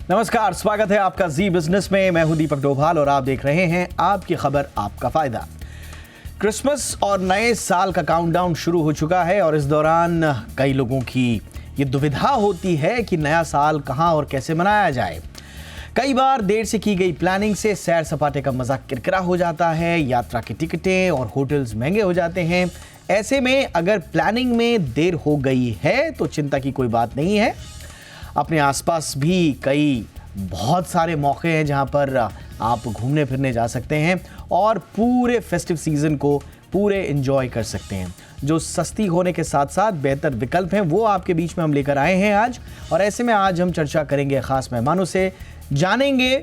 नमस्कार, स्वागत है आपका जी बिजनेस में। मैं हूं दीपक डोभाल और आप देख रहे हैं आपकी खबर आपका फायदा। क्रिसमस और नए साल का काउंटडाउन शुरू हो चुका है और इस दौरान कई लोगों की ये दुविधा होती है कि नया साल कहां और कैसे मनाया जाए। कई बार देर से की गई प्लानिंग से सैर सपाटे का मजा किरकिरा हो जाता है, यात्रा की टिकटें और होटल्स महंगे हो जाते हैं। ऐसे में अगर प्लानिंग में देर हो गई है तो चिंता की कोई बात नहीं है। अपने आसपास भी कई बहुत सारे मौके हैं जहां पर आप घूमने फिरने जा सकते हैं और पूरे फेस्टिव सीज़न को पूरे एंजॉय कर सकते हैं। जो सस्ती होने के साथ साथ बेहतर विकल्प हैं वो आपके बीच में हम लेकर आए हैं आज। और ऐसे में आज हम चर्चा करेंगे ख़ास मेहमानों से, जानेंगे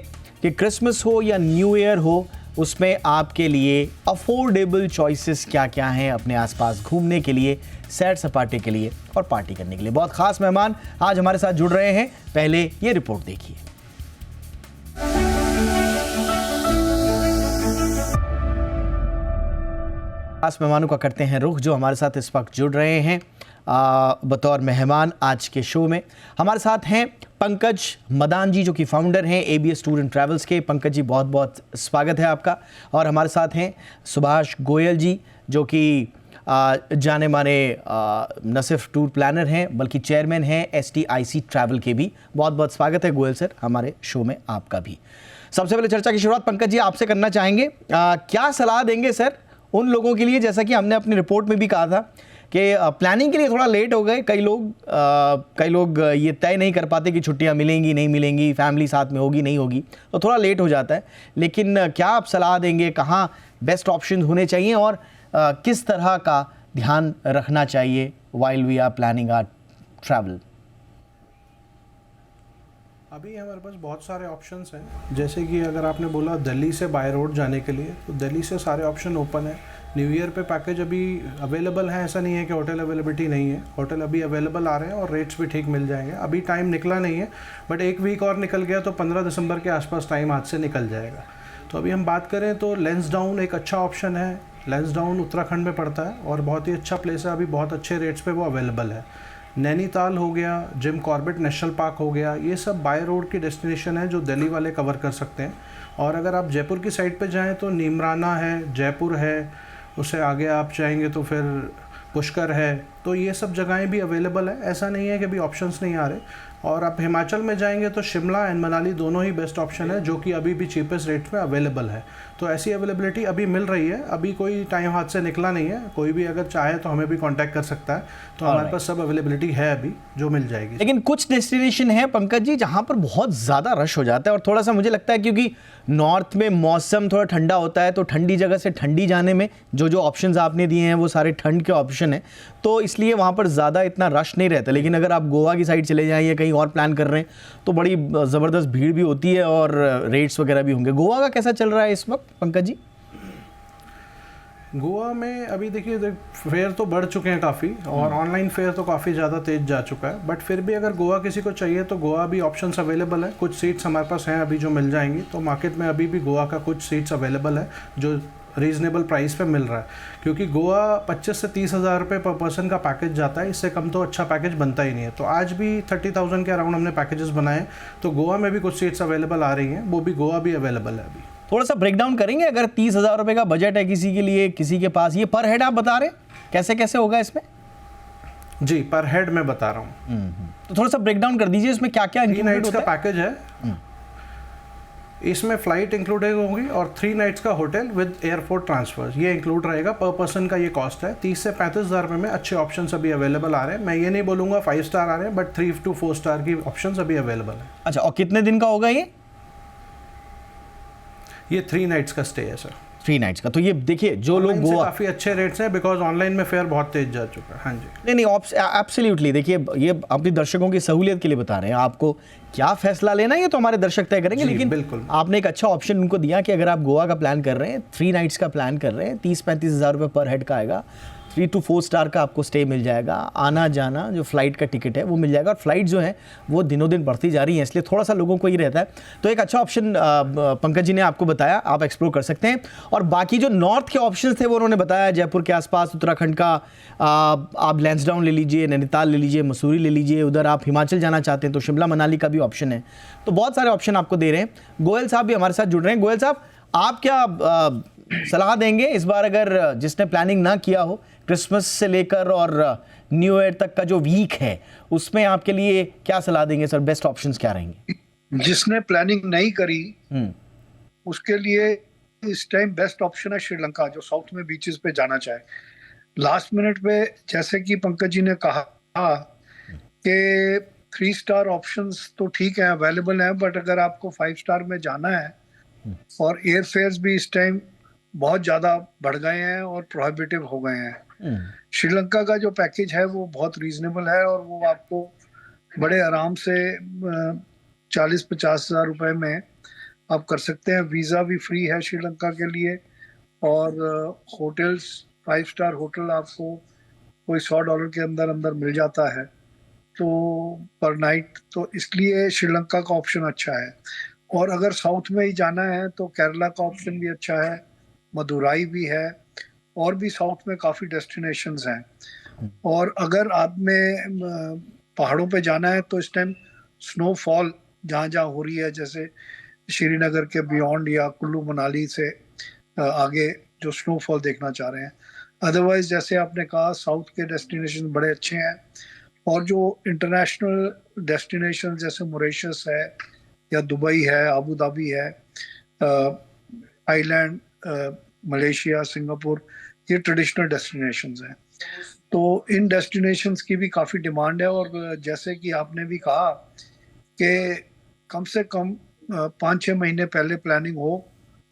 कि क्रिसमस हो या न्यू ईयर हो उसमें आपके लिए अफोर्डेबल चॉइसेस क्या क्या हैं अपने आसपास घूमने के लिए, सैर सपाटे के लिए और पार्टी करने के लिए। बहुत खास मेहमान आज हमारे साथ जुड़ रहे हैं। पहले ये रिपोर्ट देखिए। खास मेहमानों का करते हैं रुख जो हमारे साथ इस वक्त जुड़ रहे हैं बतौर मेहमान आज के शो में। हमारे साथ हैं पंकज मदान जी जो कि फाउंडर हैं ABS टूर एंड ट्रैवल्स के। पंकज जी बहुत बहुत स्वागत है आपका। और हमारे साथ हैं सुभाष गोयल जी जो कि जाने माने न सिर्फ टूर प्लानर हैं बल्कि चेयरमैन हैं STIC ट्रैवल के भी। बहुत बहुत स्वागत है गोयल सर हमारे शो में आपका भी। सबसे पहले चर्चा की शुरुआत पंकज जी आपसे करना चाहेंगे। क्या सलाह देंगे सर उन लोगों के लिए, जैसा कि हमने अपनी रिपोर्ट में भी कहा था कि प्लानिंग के लिए थोड़ा लेट हो गए कई लोग ये तय नहीं कर पाते कि छुट्टियां मिलेंगी नहीं मिलेंगी, फैमिली साथ में होगी नहीं होगी, तो थोड़ा लेट हो जाता है। लेकिन क्या आप सलाह देंगे, कहाँ बेस्ट ऑप्शन होने चाहिए और किस तरह का ध्यान रखना चाहिए while we are planning our travel? अभी हमारे पास बहुत सारे ऑप्शंस हैं। जैसे कि अगर आपने बोला दिल्ली से बाय रोड जाने के लिए, तो दिल्ली से सारे ऑप्शन ओपन है। न्यू ईयर पे पैकेज अभी अवेलेबल है, ऐसा नहीं है कि होटल अवेलेबिलिटी नहीं है। होटल अभी अवेलेबल आ रहे हैं और रेट्स भी ठीक मिल जाएंगे। अभी टाइम निकला नहीं है बट एक वीक और निकल गया तो 15 दिसंबर के आसपास टाइम आज से निकल जाएगा। तो अभी हम बात करें तो लैंसडाउन एक अच्छा ऑप्शन है। लैंसडाउन उत्तराखंड में पड़ता है और बहुत ही अच्छा प्लेस है। अभी बहुत अच्छे रेट्स पे वो अवेलेबल है। नैनीताल हो गया, जिम कॉर्बेट नेशनल पार्क हो गया, ये सब बाय रोड की डेस्टिनेशन है जो दिल्ली वाले कवर कर सकते हैं। और अगर आप जयपुर की साइड पे जाएं तो नीमराना है, जयपुर है, उससे आगे आप चाहेंगे तो फिर पुष्कर है। तो ये सब जगहें भी अवेलेबल है, ऐसा नहीं है कि अभी ऑप्शंस नहीं आ रहे। और आप हिमाचल में जाएंगे तो शिमला एंड मनाली दोनों ही बेस्ट ऑप्शन है जो कि अभी भी चीपेस्ट रेट में अवेलेबल है। तो ऐसी अवेलेबिलिटी अभी मिल रही है। अभी कोई टाइम हाथ से निकला नहीं है। कोई भी अगर चाहे तो हमें भी कांटेक्ट कर सकता है। तो हमारे पास सब अवेलेबिलिटी है अभी जो मिल जाएगी। लेकिन कुछ डेस्टिनेशन है पंकज जी जहां पर बहुत ज़्यादा रश हो जाता है और थोड़ा सा मुझे लगता है क्योंकि नॉर्थ में मौसम थोड़ा ठंडा होता है तो ठंडी जगह से ठंडी जाने में जो ऑप्शंस आपने दिए हैं वो सारे ठंड के ऑप्शन हैं, तो इसलिए वहाँ पर ज़्यादा इतना रश नहीं रहता। लेकिन अगर आप गोवा की साइड चले जाएं या कहीं और प्लान कर रहे हैं तो बड़ी ज़बरदस्त भीड़ भी होती है और रेट्स वगैरह भी होंगे। गोवा का कैसा चल रहा है इस वक्त पंकज जी? गोवा में अभी देखिए फेयर तो बढ़ चुके हैं काफ़ी और ऑनलाइन फेयर तो काफ़ी ज़्यादा तेज जा चुका है। बट फिर भी अगर गोवा किसी को चाहिए तो गोवा भी ऑप्शंस अवेलेबल है। कुछ सीट्स हमारे पास हैं अभी जो मिल जाएंगी। तो मार्केट में अभी भी गोवा का कुछ सीट्स अवेलेबल है जो रीज़नेबल प्राइस पे मिल रहा है। क्योंकि गोवा 25 से 30 हज़ार रुपये पर पर्सन का पैकेज जाता है, इससे कम तो अच्छा पैकेज बनता ही नहीं है। तो आज भी 30,000 के अराउंड हमने पैकेजेस बनाए। तो गोवा में भी कुछ सीट्स अवेलेबल आ रही हैं, वो भी गोवा भी अवेलेबल है अभी। थोड़ा सा ब्रेक डाउन करेंगे, अगर 30,000 रुपये का बजट है किसी के लिए, किसी के पास, ये पर हेड आप बता रहे हैं कैसे कैसे होगा इसमें? जी पर हेड मैं बता रहा हूँ। तो थोड़ा सा ब्रेक डाउन कर दीजिए इसमें क्या क्या इंक्लूडेड का पैकेज है। इसमें फ्लाइट इंक्लूडेड होगी और 3 नाइट्स का होटल विद एयरपोर्ट ट्रांसफर ये इंक्लूड रहेगा। पर पर्सन का ये कॉस्ट है 30 से 35,000 रुपये में। अच्छे ऑप्शंस अभी अवेलेबल आ रहे हैं। मैं ये नहीं बोलूँगा 5 स्टार आ रहे हैं बट 3 to 4 स्टार की ऑप्शंस अभी अवेलेबल है। अच्छा, और कितने दिन का होगा ये 3 नाइट्स का स्टे है सर। 3 नाइट्स का। तो ये देखिए जो लोग गोवा, काफ़ी अच्छे रेट्स हैं बिकॉज ऑनलाइन में फेयर बहुत तेज जा चुका है। हाँ जी, नहीं एब्सोल्युटली। देखिए ये अपनी दर्शकों की सहूलियत के लिए बता रहे हैं, आपको क्या फैसला लेना है ये तो हमारे दर्शक तय करेंगे। लेकिन बिल्कुल आपने एक अच्छा ऑप्शन उनको दिया कि अगर आप गोवा का प्लान कर रहे हैं, 3 नाइट्स का प्लान कर रहे हैं, 30-35 हज़ार रुपये पर हेड का आएगा, 3 to 4 स्टार का आपको स्टे मिल जाएगा, आना जाना जो फ़्लाइट का टिकट है वो मिल जाएगा, और फ्लाइट जो है वो दिनों दिन बढ़ती जा रही है, इसलिए थोड़ा सा लोगों को ही रहता है। तो एक अच्छा ऑप्शन पंकज जी ने आपको बताया, आप एक्सप्लोर कर सकते हैं। और बाकी जो नॉर्थ के ऑप्शन थे वो उन्होंने बताया, जयपुर के आसपास उत्तराखंड का आप लैंसडाउन ले लीजिए, नैनीताल ले लीजिए, मसूरी ले लीजिए, उधर आप हिमाचल जाना चाहते हैं तो शिमला मनाली का भी ऑप्शन है। तो बहुत सारे ऑप्शन आपको दे रहे हैं। गोयल साहब भी हमारे साथ जुड़ रहे हैं। गोयल साहब, आप क्या सलाह देंगे इस बार, अगर जिसने प्लानिंग ना किया हो, क्रिसमस से लेकर और न्यू ईयर तक का जो वीक है उसमें आपके लिए क्या सलाह देंगे सर? बेस्ट ऑप्शंस क्या रहेंगे? जिसने प्लानिंग नहीं करी उसके लिए इस टाइम बेस्ट ऑप्शन है श्रीलंका, जो साउथ में बीचेस पे जाना चाहे। लास्ट मिनट पे जैसे कि पंकज जी ने कहा कि 3 स्टार ऑप्शंस तो ठीक है, अवेलेबल हैं, बट अगर आपको 5 स्टार में जाना है, और एयर फेयर्स भी इस टाइम बहुत ज़्यादा बढ़ गए हैं और प्रोहिबिटिव हो गए हैं। श्रीलंका का जो पैकेज है वो बहुत रीजनेबल है, और वो आपको बड़े आराम से 40-50 हज़ार रुपए में आप कर सकते हैं। वीज़ा भी फ्री है श्रीलंका के लिए, और होटल्स 5 स्टार होटल आपको कोई $100 के अंदर अंदर मिल जाता है तो पर नाइट। तो इसलिए श्रीलंका का ऑप्शन अच्छा है। और अगर साउथ में ही जाना है तो केरला का ऑप्शन भी अच्छा है, मदुराई भी है, और भी साउथ में काफ़ी डेस्टिनेशंस हैं। और अगर आप में पहाड़ों पे जाना है तो इस टाइम स्नोफॉल जहाँ जहाँ हो रही है, जैसे श्रीनगर के बियॉन्ड या कुल्लू मनाली से आगे जो स्नोफॉल देखना चाह रहे हैं। अदरवाइज जैसे आपने कहा साउथ के डेस्टिनेशन बड़े अच्छे हैं, और जो इंटरनेशनल डेस्टिनेशन जैसे मॉरिशस है या दुबई है, अबू धाबी है, थाईलैंड, मलेशिया, सिंगापुर, ये ट्रेडिशनल डेस्टिनेशंस हैं। तो इन डेस्टिनेशंस की भी काफ़ी डिमांड है, और जैसे कि आपने भी कहा कि कम से कम 5-6 महीने पहले प्लानिंग हो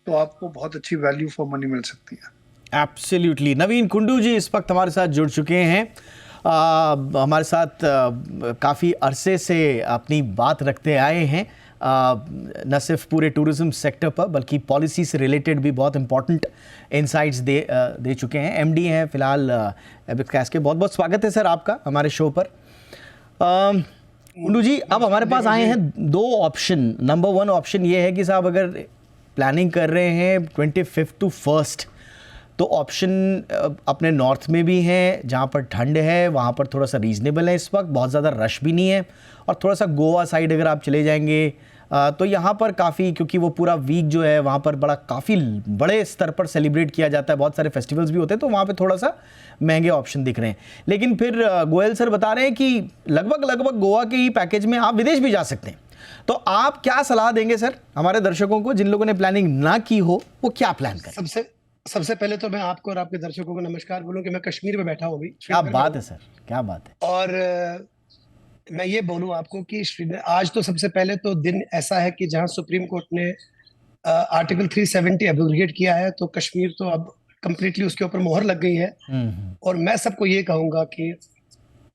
तो आपको बहुत अच्छी वैल्यू फॉर मनी मिल सकती है। एब्सोल्युटली। नवीन कुंडू जी इस वक्त हमारे साथ जुड़ चुके हैं। हमारे साथ काफ़ी अरसे से अपनी बात रखते आए हैं, न सिर्फ पूरे टूरिज्म सेक्टर पर बल्कि पॉलिसी से रिलेटेड भी बहुत इंपॉर्टेंट इनसाइट्स दे चुके हैं। एमडी हैं फिलहाल एबिकस के। बहुत बहुत स्वागत है सर आपका हमारे शो पर। कुंडू जी, अब हमारे पास आए हैं 2 ऑप्शन। नंबर 1 ऑप्शन ये है कि साहब अगर प्लानिंग कर रहे हैं 25 to 1 तो ऑप्शन अपने नॉर्थ में भी हैं, जहाँ पर ठंड है वहाँ पर थोड़ा सा रीज़नेबल है इस वक्त, बहुत ज़्यादा रश भी नहीं है। और थोड़ा सा गोवा साइड अगर आप चले जाएंगे तो यहाँ पर काफ़ी, क्योंकि वो पूरा वीक जो है वहाँ पर काफ़ी बड़े स्तर पर सेलिब्रेट किया जाता है, बहुत सारे फेस्टिवल्स भी होते हैं, तो वहाँ पे थोड़ा सा महंगे ऑप्शन दिख रहे हैं। लेकिन फिर गोयल सर बता रहे हैं कि लगभग गोवा के ही पैकेज में आप विदेश भी जा सकते हैं। तो आप क्या सलाह देंगे सर हमारे दर्शकों को, जिन लोगों ने प्लानिंग ना की हो वो क्या प्लान करें? सबसे पहले तो मैं आपको और आपके दर्शकों को नमस्कार बोलूं कि मैं कश्मीर में बैठा हूं अभी। क्या बात है सर, क्या बात है। और मैं ये बोलूं आपको कि आज तो सबसे पहले तो दिन ऐसा है कि जहां सुप्रीम कोर्ट ने आर्टिकल 370 एब्रोगेट किया है, तो कश्मीर तो अब कंप्लीटली उसके ऊपर मोहर लग गई है। और मैं सबको ये कहूंगा कि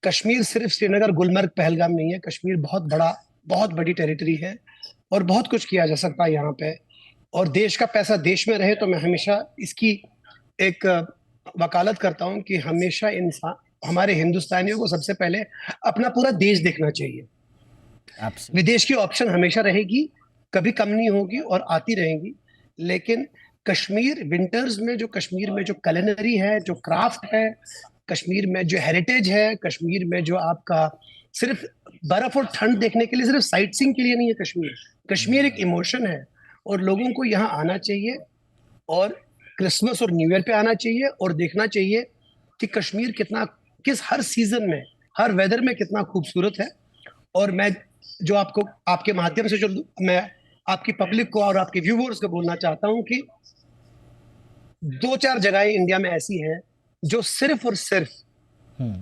कश्मीर सिर्फ श्रीनगर, गुलमर्ग, पहलगाम नहीं है। कश्मीर बहुत बड़ी टेरिटरी है और बहुत कुछ किया जा सकता है यहाँ पे। और देश का पैसा देश में रहे, तो मैं हमेशा इसकी एक वकालत करता हूँ कि हमेशा इंसान, हमारे हिंदुस्तानियों को सबसे पहले अपना पूरा देश देखना चाहिए। विदेश की ऑप्शन हमेशा रहेगी, कभी कम नहीं होगी और आती रहेंगी। लेकिन कश्मीर विंटर्स में कश्मीर में जो कलिनरी है, जो क्राफ्ट है, कश्मीर में जो हेरिटेज है, कश्मीर में जो आपका सिर्फ बर्फ और ठंड देखने के लिए, सिर्फ साइट सीइंग के लिए नहीं है। कश्मीर एक इमोशन है और लोगों को यहाँ आना चाहिए और क्रिसमस और न्यू ईयर पे आना चाहिए और देखना चाहिए कि कश्मीर हर सीजन में, हर वेदर में कितना खूबसूरत है। और मैं जो आपको आपके माध्यम से मैं आपकी पब्लिक को और आपके व्यूअर्स को बोलना चाहता हूं कि 2-4 जगहें इंडिया में ऐसी हैं जो सिर्फ और सिर्फ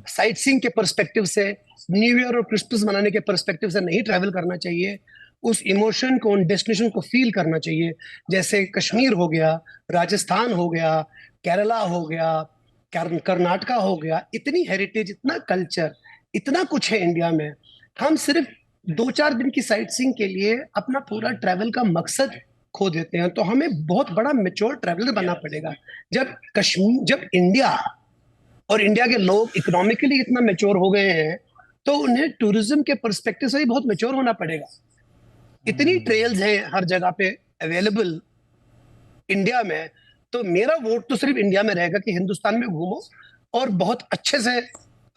साइट सीइंग के पर्सपेक्टिव से, न्यू ईयर और क्रिसमस मनाने के पर्सपेक्टिव से नहीं ट्रैवल करना चाहिए। उस इमोशन को, उन डेस्टिनेशन को फील करना चाहिए। जैसे कश्मीर हो गया, राजस्थान हो गया, केरला हो गया, कर्नाटका हो गया। इतनी हेरिटेज, इतना कल्चर, इतना कुछ है इंडिया में। हम सिर्फ 2-4 दिन की साइट सीइंग के लिए अपना पूरा ट्रैवल का मकसद खो देते हैं। तो हमें बहुत बड़ा मैच्योर ट्रैवलर बनना पड़ेगा। जब इंडिया और इंडिया के लोग इकोनॉमिकली इतना मैच्योर हो गए हैं, तो उन्हें टूरिज्म के पर्सपेक्टिव से भी बहुत मैच्योर होना पड़ेगा। इतनी ट्रेल्स हैं हर जगह पे अवेलेबल इंडिया में, तो मेरा वोट तो सिर्फ इंडिया में रहेगा कि हिंदुस्तान में घूमो और बहुत अच्छे से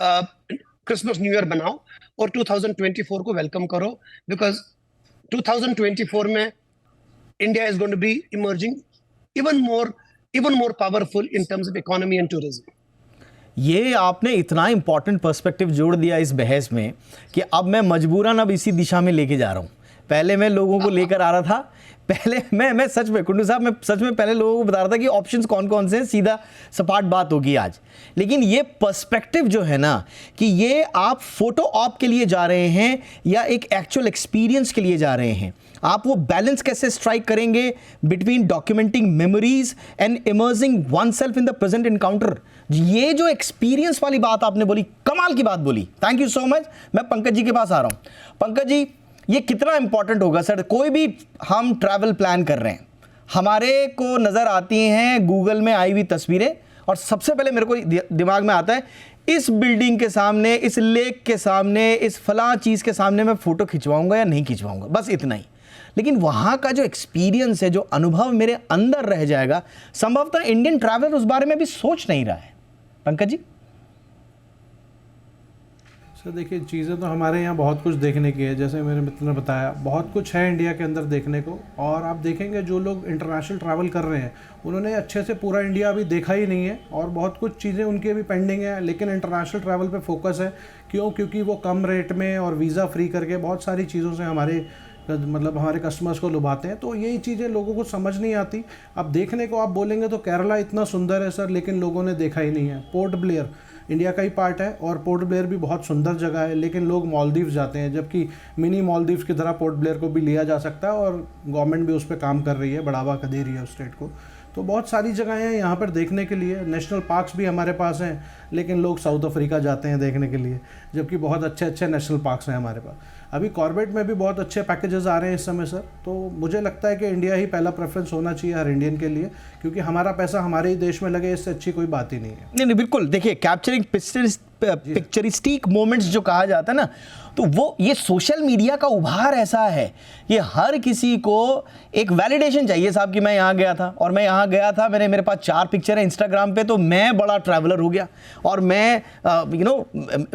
क्रिसमस न्यू ईयर बनाओ और 2024 को वेलकम करो, बिकॉज 2024 में India is going to be emerging even more powerful in terms of economy and tourism. ये आपने इतना इंपॉर्टेंट पर्सपेक्टिव जोड़ दिया इस बहस में कि अब मैं मजबूरन अब इसी दिशा में लेके जा रहा हूँ। पहले मैं लोगों को लेकर आ रहा था, पहले मैं सच में कुंडू साहब, मैं सच में पहले लोगों को बता रहा था कि ऑप्शंस कौन कौन से हैं, सीधा सपाट बात होगी आज। लेकिन ये पर्सपेक्टिव जो है ना कि ये आप फोटो ऑप के लिए जा रहे हैं या एक एक्चुअल एक्सपीरियंस के लिए जा रहे हैं, आप वो बैलेंस कैसे स्ट्राइक करेंगे between documenting memories and immersing one self in the present encounter, ये जो एक्सपीरियंस वाली बात आपने बोली, कमाल की बात बोली। Thank you so much. मैं पंकज जी के पास आ रहा हूँ। पंकज जी, ये कितना इंपॉर्टेंट होगा सर, कोई भी हम ट्रैवल प्लान कर रहे हैं, हमारे को नज़र आती हैं गूगल में आई हुई तस्वीरें और सबसे पहले मेरे को दिमाग में आता है इस बिल्डिंग के सामने, इस लेक के सामने, इस फलां चीज़ के सामने मैं फ़ोटो खिंचवाऊंगा या नहीं खिंचवाऊंगा, बस इतना ही। लेकिन वहाँ का जो एक्सपीरियंस है, जो अनुभव मेरे अंदर रह जाएगा, संभवतः इंडियन ट्रैवलर उस बारे में भी सोच नहीं रहा है। पंकज जी। सर देखिए, चीज़ें तो हमारे यहाँ बहुत कुछ देखने की है, जैसे मेरे मित्र ने बताया बहुत कुछ है इंडिया के अंदर देखने को। और आप देखेंगे जो लोग इंटरनेशनल ट्रैवल कर रहे हैं उन्होंने अच्छे से पूरा इंडिया अभी देखा ही नहीं है और बहुत कुछ चीज़ें उनकी अभी पेंडिंग है, लेकिन इंटरनेशनल ट्रैवल पे फोकस है। क्यों? क्योंकि वो कम रेट में और वीज़ा फ्री करके बहुत सारी चीज़ों से हमारे कस्टमर्स को लुभाते हैं। तो यही चीज़ें लोगों को समझ नहीं आती। अब देखने को आप बोलेंगे तो केरला इतना सुंदर है सर, लेकिन लोगों ने देखा ही नहीं है। पोर्ट ब्लेयर इंडिया का ही पार्ट है और पोर्ट ब्लेयर भी बहुत सुंदर जगह है, लेकिन लोग मालदीव जाते हैं, जबकि मिनी मालदीव की तरह पोर्ट ब्लेयर को भी लिया जा सकता है और गवर्नमेंट भी उस पर काम कर रही है, बढ़ावा दे रही है उस स्टेट को। तो बहुत सारी जगहें हैं यहाँ पर देखने के लिए। नेशनल पार्क्स भी हमारे पास हैं, लेकिन लोग साउथ अफ्रीका जाते हैं देखने के लिए, जबकि बहुत अच्छे अच्छे नेशनल पार्क्स हैं हमारे पास। अभी कॉर्बेट में भी बहुत अच्छे पैकेजेस आ रहे हैं इस समय सर। तो मुझे लगता है कि इंडिया ही पहला प्रेफरेंस होना चाहिए हर इंडियन के लिए, क्योंकि हमारा पैसा हमारे ही देश में लगे, इससे अच्छी कोई बात ही नहीं है। नहीं, बिल्कुल। देखिए, कैप्चरिंग पिक्चरिस्टिक मोमेंट्स जो कहा जाता है ना, तो वो ये सोशल मीडिया का उभार ऐसा है, ये हर किसी को एक वैलिडेशन चाहिए साहब कि मैं यहाँ गया था और मैं यहाँ गया था, मेरे पास 4 पिक्चर है इंस्टाग्राम पे, तो मैं बड़ा ट्रैवलर हो गया और मैं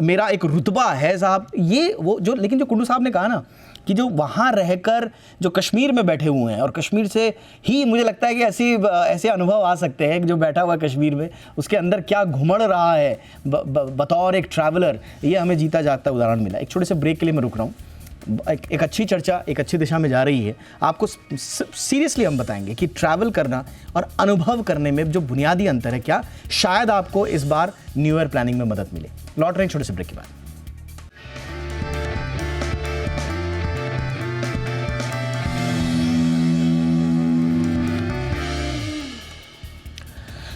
मेरा एक रुतबा है साहब। ये वो जो, लेकिन जो कुंडू साहब ने कहा ना कि जो वहाँ रहकर जो कश्मीर में बैठे हुए हैं और कश्मीर से ही मुझे लगता है कि ऐसे अनुभव आ सकते हैं कि जो बैठा हुआ कश्मीर में उसके अंदर क्या घुमड़ रहा है बतौर एक ट्रैवलर, ये हमें जीता जागता उदाहरण मिला। एक छोटे से ब्रेक के लिए मैं रुक रहा हूँ। एक अच्छी चर्चा एक अच्छी दिशा में जा रही है। आपको सीरियसली हम बताएंगे कि ट्रैवल करना और अनुभव करने में जो बुनियादी अंतर है, क्या शायद आपको इस बार न्यू ईयर प्लानिंग में मदद मिले। लौट रहे हैं छोटे से ब्रेक के बाद।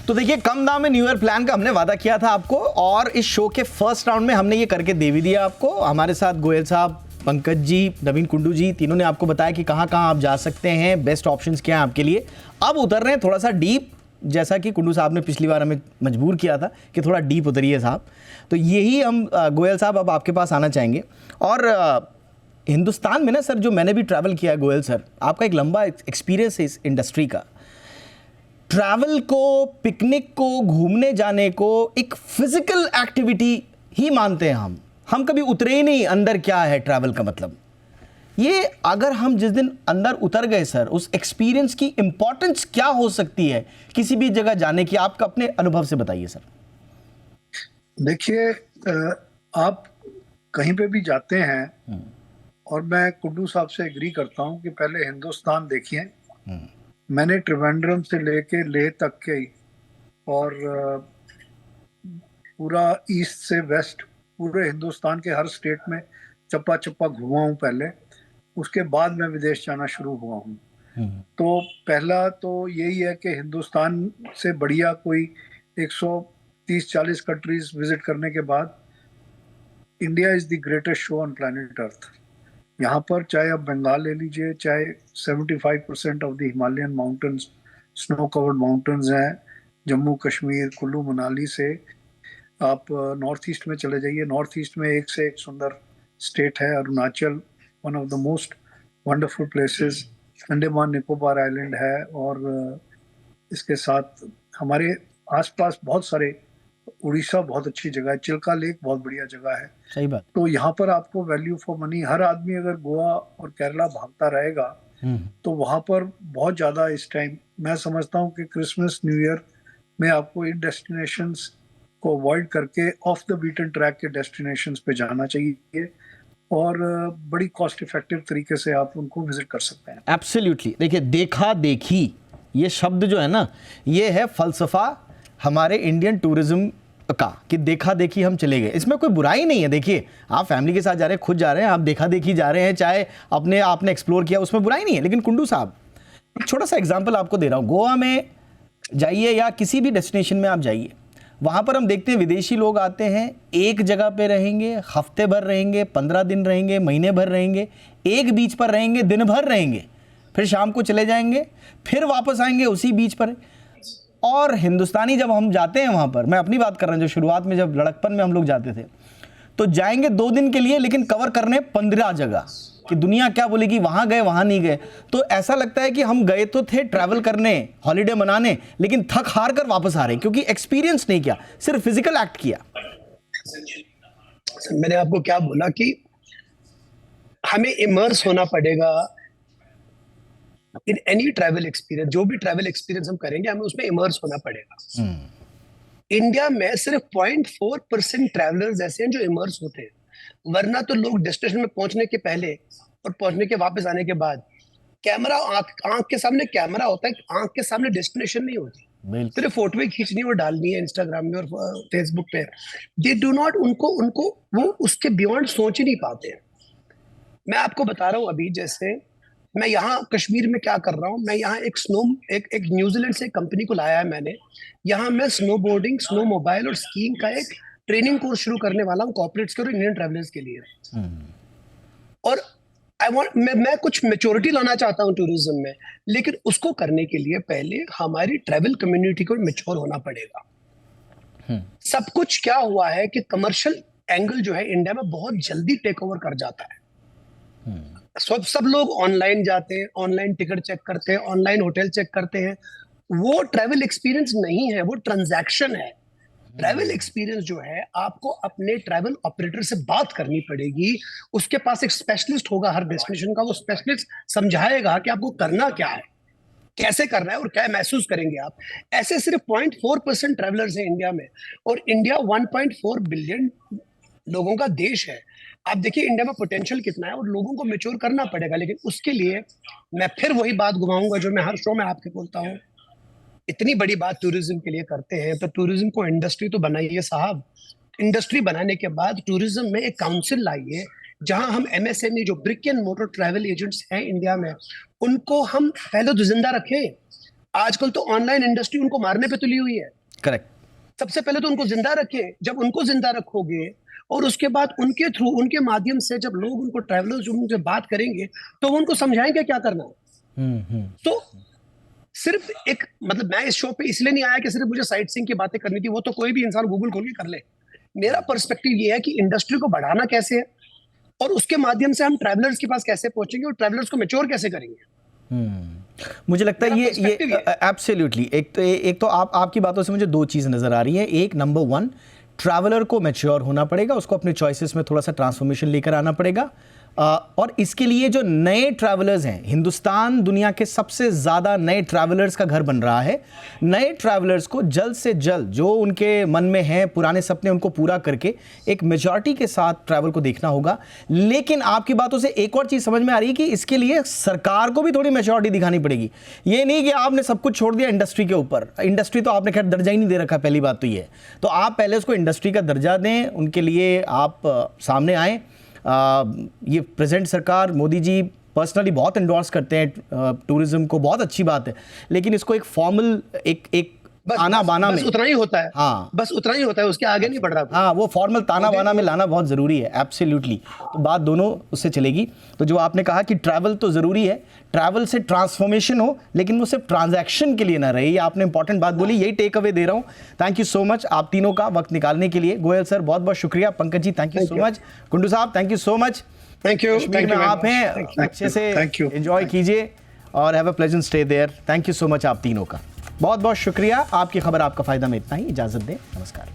तो देखिए, कम दाम में न्यू ईयर प्लान का हमने वादा किया था आपको और इस शो के फर्स्ट राउंड में हमने ये करके दे भी दिया आपको। हमारे साथ गोयल साहब, पंकज जी, नवीन कुंडू जी, तीनों ने आपको बताया कि कहाँ कहाँ आप जा सकते हैं, बेस्ट ऑप्शंस क्या हैं आपके लिए। अब उतर रहे हैं थोड़ा सा डीप, जैसा कि कुंडू साहब ने पिछली बार हमें मजबूर किया था कि थोड़ा डीप उतरिए साहब। तो यही हम गोयल साहब अब आपके पास आना चाहेंगे। और हिंदुस्तान में ना सर, जो मैंने भी ट्रैवल किया है गोयल सर, आपका एक लंबा एक्सपीरियंस है इस इंडस्ट्री का। ट्रैवल को, पिकनिक को, घूमने जाने को एक फिजिकल एक्टिविटी ही मानते हैं हम कभी उतरे ही नहीं अंदर क्या है ट्रैवल का मतलब। ये अगर हम जिस दिन अंदर उतर गए सर, उस एक्सपीरियंस की इंपॉर्टेंस क्या हो सकती है किसी भी जगह जाने की, आपका अपने अनुभव से बताइए सर। देखिए, आप कहीं पे भी जाते हैं और मैं कुंडू साहब से एग्री करता हूं कि पहले हिंदुस्तान देखिए। मैंने त्रिवेंद्रम से लेके लेह तक के और पूरा ईस्ट से वेस्ट पूरे हिंदुस्तान के हर स्टेट में चप्पा चप्पा घुमा हूँ पहले, उसके बाद मैं विदेश जाना शुरू हुआ हूँ। तो पहला तो यही है कि हिंदुस्तान से बढ़िया कोई 130-40 कंट्रीज विजिट करने के बाद India is the greatest show on planet earth. यहाँ पर चाहे आप बंगाल ले लीजिए, चाहे 75% of the Himalayan mountains snow covered mountains हैं, जम्मू कश्मीर कुल्लू मनाली से आप नॉर्थ ईस्ट में चले जाइए, नॉर्थ ईस्ट में एक से एक सुंदर स्टेट है Arunachal, one of the most wonderful places. Andaman Nicobar island है, और इसके साथ हमारे आसपास बहुत सारे, उड़ीसा बहुत अच्छी जगह है, चिल्का लेक बहुत बढ़िया जगह है। सही बात। तो यहाँ पर आपको वैल्यू फॉर मनी, हर आदमी अगर गोवा और केरला भागता रहेगा तो वहाँ पर बहुत ज़्यादा इस टाइम मैं समझता हूँ कि क्रिसमस न्यू ईयर में आपको इन डेस्टिनेशंस को अवॉइड करके ऑफ द बीटन ट्रैक के डेस्टिनेशंस पे जाना चाहिए, और बड़ी कॉस्ट इफेक्टिव तरीके से आप उनको विजिट कर सकते हैं। एब्सोल्युटली। देखिए, देखा देखी ये शब्द जो है ना, ये है फलसफा हमारे इंडियन टूरिज्म का, कि देखा देखी हम चले गए। इसमें कोई बुराई नहीं है। देखिए, आप फैमिली के साथ जा रहे हैं, खुद जा रहे हैं, आप देखा देखी जा रहे हैं, चाहे अपने आपने एक्सप्लोर किया, उसमें बुराई नहीं है। लेकिन कुंडू साहब, एक छोटा सा एग्जाम्पल आपको दे रहा हूँ। गोवा में जाइए या किसी भी डेस्टिनेशन में आप जाइए, वहाँ पर हम देखते हैं विदेशी लोग आते हैं, एक जगह पे रहेंगे, हफ्ते भर रहेंगे, 15 दिन रहेंगे, महीने भर रहेंगे, एक बीच पर रहेंगे, दिन भर रहेंगे, फिर शाम को चले जाएंगे, फिर वापस आएंगे उसी बीच पर। और हिंदुस्तानी जब हम जाते हैं वहाँ पर, मैं अपनी बात कर रहा हूँ, जो शुरुआत में जब लड़कपन में हम लोग जाते थे, तो जाएंगे 2 दिन के लिए, लेकिन कवर करने 15 जगह, कि दुनिया क्या बोलेगी, वहाँ गए वहाँ नहीं गए। तो ऐसा लगता है कि हम गए तो थे ट्रैवल करने, हॉलीडे मनाने, लेकिन थक हार कर वापस आ रहे हैं, क्योंकि एक्सपीरियंस नहीं किया, सिर्फ फिजिकल एक्ट किया। मैंने आपको क्या बोला कि हमें इमर्स होना पड़ेगा इन एनी ट्रैवल एक्सपीरियंस। जो भी ट्रैवल एक्सपीरियंस हम करेंगे, हमें उसमें इमर्स होना पड़ेगा। इंडिया में सिर्फ 0.4% ट्रैवलर्स ऐसे हैं जो इमर्स होते हैं, वरना तो लोग डेस्टिनेशन में पहुंचने के पहले और पहुंचने के वापस आने के बाद कैमरा, आंख के सामने कैमरा होता है, आंख के सामने डेस्टिनेशन नहीं होती, सिर्फ फोटो खींचनी और डालनी है इंस्टाग्राम में और फेसबुक पे। दे डू नॉट, उनको वो उसके बियॉन्ड सोच ही नहीं पाते हैं। मैं आपको बता रहा हूँ, अभी जैसे मैं यहाँ कश्मीर में क्या कर रहा हूँ, मैं यहाँ एक न्यूजीलैंड से कंपनी को लाया है मैंने। यहाँ मैं स्नो बोर्डिंग, स्नो मोबाइल और स्कीइंग का एक ट्रेनिंग कोर्स शुरू करने वाला हूँ कॉर्पोरेट्स के और इंडियन ट्रैवलर्स के लिए। और मैं कुछ मेच्योरिटी लाना चाहता हूँ टूरिज्म में, लेकिन उसको करने के लिए पहले हमारी ट्रैवल कम्युनिटी को मेच्योर होना पड़ेगा। सब कुछ क्या हुआ है कि कमर्शियल एंगल जो है इंडिया में बहुत जल्दी टेक ओवर कर जाता है। सब लोग ऑनलाइन जाते हैं, ऑनलाइन टिकट चेक करते हैं, ऑनलाइन होटल चेक करते हैं। वो ट्रैवल एक्सपीरियंस नहीं है, वो ट्रांजैक्शन है। ट्रैवल एक्सपीरियंस जो है, आपको अपने ट्रैवल ऑपरेटर से बात करनी पड़ेगी। उसके पास एक स्पेशलिस्ट होगा हर डेस्टिनेशन का, वो स्पेशलिस्ट समझाएगा कि आपको करना क्या है, कैसे करना है और क्या महसूस करेंगे आप। ऐसे सिर्फ 0.4% ट्रैवलर्स हैं इंडिया में, और इंडिया 1.4 बिलियन लोगों का देश है। आप देखिए इंडिया में पोटेंशियल कितना है, और लोगों को मैच्योर करना पड़ेगा। लेकिन उसके लिए मैं फिर वही बात घुमाऊंगा जो मैं हर शो में आपके बोलता हूँ, इतनी बड़ी बात टूरिज्म के लिए करते हैं तो टूरिज्म को इंडस्ट्री तो बनाइए साहब। इंडस्ट्री बनाने के बाद टूरिज्म में एक काउंसिल लाइए, जहां हम MSME जो brick and motor travel agents हैं इंडिया में, उनको हम पहले तो जिंदा रखें। आजकल तो ऑनलाइन इंडस्ट्री उनको मारने पे तुली हुई है। करेक्ट। सबसे पहले तो उनको जिंदा रखें। जब उनको जिंदा रखोगे और उसके बाद उनके थ्रू, उनके माध्यम से जब लोग उनको ट्रैवलर्स उनसे बात करेंगे तो वो उनको समझाएंगे क्या करना है। तो सिर्फ एक, मतलब मैं इस शो पे इसलिए नहीं आया कि सिर्फ मुझे साइट सीइंग की बातें करनी थी, वो तो कोई भी इंसान गूगल खोल के कर ले। मेरा पर्सपेक्टिव ये है कि इंडस्ट्री को बढ़ाना कैसे है, और उसके माध्यम से हम ट्रैवलर्स के पास कैसे पहुंचेंगे और ट्रैवलर्स को मैच्योर कैसे करेंगे। मुझे लगता है ये एब्सोल्युटली। एक तो आपकी बातों से मुझे 2 चीज़ नज़र आ रही है। एक, नंबर 1, ट्रैवलर को मैच्योर होना पड़ेगा, उसको अपने चॉइसेस में थोड़ा सा ट्रांसफॉर्मेशन लेकर आना पड़ेगा। और इसके लिए जो नए ट्रैवलर्स हैं, हिंदुस्तान दुनिया के सबसे ज़्यादा नए ट्रैवलर्स का घर बन रहा है। नए ट्रैवलर्स को जल्द से जल्द जो उनके मन में हैं पुराने सपने, उनको पूरा करके एक मेजॉरिटी के साथ ट्रैवल को देखना होगा। लेकिन आपकी बातों से एक और चीज़ समझ में आ रही है कि इसके लिए सरकार को भी थोड़ी मेजॉरिटी दिखानी पड़ेगी। ये नहीं कि आपने सब कुछ छोड़ दिया इंडस्ट्री के ऊपर। इंडस्ट्री तो आपने खैर दर्जा ही नहीं दे रखा, पहली बात तो ये है। तो आप पहले उसको इंडस्ट्री का दर्जा दें, उनके लिए आप सामने आएँ। ये प्रेजेंट सरकार, मोदी जी पर्सनली बहुत एंडोर्स करते हैं टूरिज्म को, बहुत अच्छी बात है। लेकिन इसको एक फॉर्मल, एक ताना बाना बस में। उतना ही होता है। हाँ। बस उतना ही होता है, उसके आगे नहीं बढ़ रहा कोई। हाँ, वो फॉर्मल ताना बाना में लाना बहुत ज़रूरी है, एब्सोल्युटली। तो बात दोनों उससे चलेगी। तो जो आपने कहा कि ट्रैवल तो ज़रूरी है, ट्रैवल से ट्रांसफॉर्मेशन हो, लेकिन वो सिर्फ ट्रांजैक्शन के लिए ना रहे। ये आपने इंपॉर्टेंट बात बोली, यही टेक अवे दे रहा हूँ। थैंक यू सो मच आप तीनों का वक्त निकालने के लिए। गोयल सर बहुत बहुत शुक्रिया, Pankaj ji thank you so much, Kundu साहब thank you so much. Thank you. Kashmir में आप हैं, अच्छे से Thank you. एंजॉय कीजिए और have a pleasant stay there. Thank you so much आप तीनों का, बहुत बहुत शुक्रिया। आपकी खबर आपका फायदा में इतना ही, इजाजत दें, नमस्कार।